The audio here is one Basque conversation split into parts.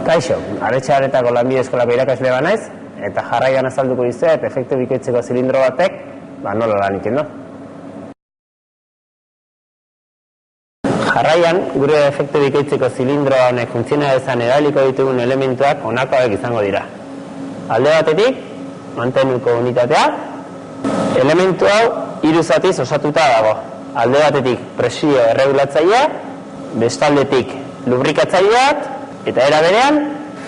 Kaixo, Aretxe Aretako lanbide eskolako irakasle banaiz, eta jarraian azalduko dizuet efektu bikoitzeko zilindro batek nola lan egiten du. Jarraian, gure efektu bikoitzeko zilindro honek funtziona dezan erabiliko ditugun elementuak honako hauek izango dira. Alde batetik, mantenuko unitatea, elementu hau 3 zatiz osatuta dago. Alde batetik presio erregulatzailea, bestaldetik lubrikatzaileak, eta era berean,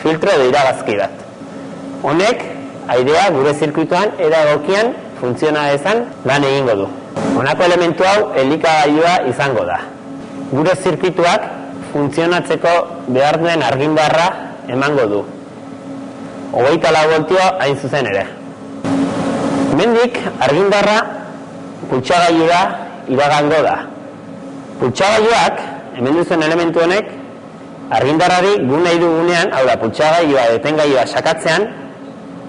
filtro edo iragazki bat. Honek, airea gure zirkuituan era egokian funtziona dezan lan egingo du. Honako elementu hau elikagailua izango da. Gure zirkuituak funtzionatzeko behar duen argindarra emango du. 24 voltio hain zuzen ere. Hemendik argindarra pultsagailura iragango da. Pultsagailuak, hemen duzen elementu honek, argindarrari gu nahi dugunean, hau da, pultsagailua etengailua sakatzean,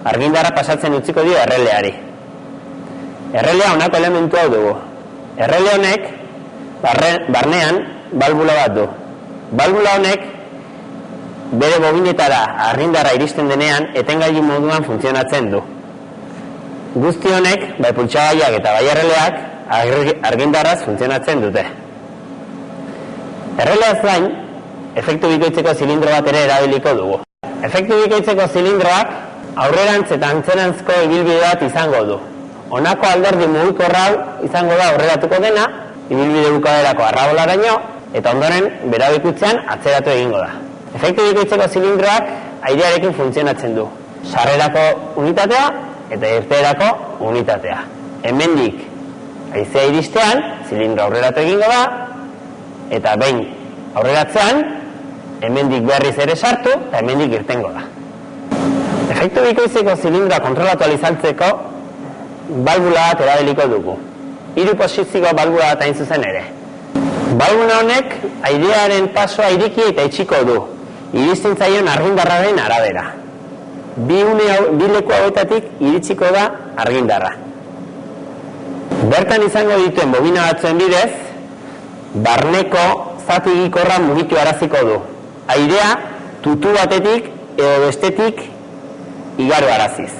argindarra pasatzen utziko dio erreleari. Errelea honako elementu hau dugu. Errele honek barnean balbula bat du. Balbula honek bere bobinetara argindarra iristen denean etengailu moduan funtzionatzen du. Guzti honek, bai pultsagailuak eta bai erreleak argindarraz funtzionatzen dute. Erreleaz gain, efektu bikoitzeko zilindro bat ere erabiliko dugu. Efektu bikoitzeko zilindroak aurrerantz eta antzerantzko ibilbide bat izango du. Honako alderdi mugikorra hau izango da aurreratuko dena, ibilbide bukaerako arrabolaraino, eta ondoren berabikutzean atzeratu egingo da. Efektu bikoitzeko zilindroak airearekin funtzionatzen du. Sarrerako unitatea eta irteerako unitatea. Hemendik haizea iristean, zilindro aurreratu egingo da, eta behin aurreratzean, hemendik berriz ere sartu, eta hemendik irtengo da. Efektu bikoitzeko zilindroa kontrolatu alizaltzeko, balbula bat erabiliko dugu. 3 posizio balbula bat hain zuzen ere. Balbula honek airearen pasoa iriki eta itxiko du, iristen zaion argindarraren arabera. Bi leku hauetatik iritsiko da argindarra. Bertan izango dituen bobina batzuen bidez, barneko zati gikorra mugitu araziko du. Airea tutu batetik edo bestetik igaro araziz.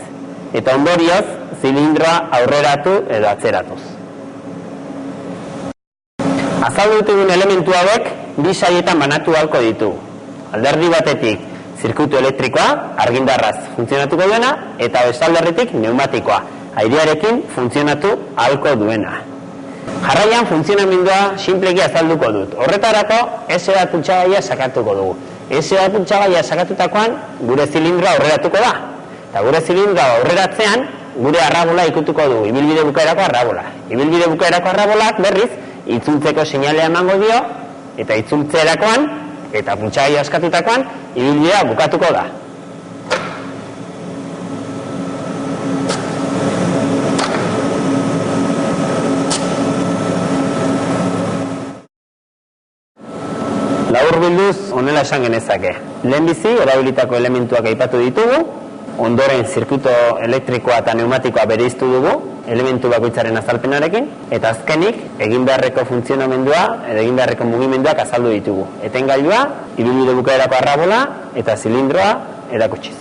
Eta ondorioz, zilindroa aurreratu edo atzeratuz. Azaldu ditugun elementu hauek bi saietan banatu ahalko ditugu. Alderdi batetik zirkuitu elektrikoa, argindarraz funtzionatuko duena, eta bestalderritik pneumatikoa, airearekin funtzionatu ahalko duena. Jarraian funtzionamendua sinpleki azalduko dut. Horretarako S bat pultsagailua sakatuko dugu. S bat pultsagailua sakatutakoan gure zilindroa aurreratuko da. Eta gure zilindroa aurreratzean gure arrabola ikutuko dugu, ibilbide bukaerako arrabola. Ibilbide bukaerako arrabolak berriz itzultzeko seinalea emango dio, eta itzultzerakoan eta pultsagailua askatutakoan ibilbidea bukatuko da. Laburbilduz, honela esan genezake. Lehenbizi, erabilitako elementuak aipatu ditugu, ondoren zirkuito elektrikoa eta pneumatikoa bereiztu dugu, elementu bakoitzaren azalpenarekin, eta azkenik, egin beharreko funtzionamendua, edo egin beharreko mugimenduak azaldu ditugu. Etengailua, ibilbide bukaerako arrabola, eta zilindroa erakutsiz.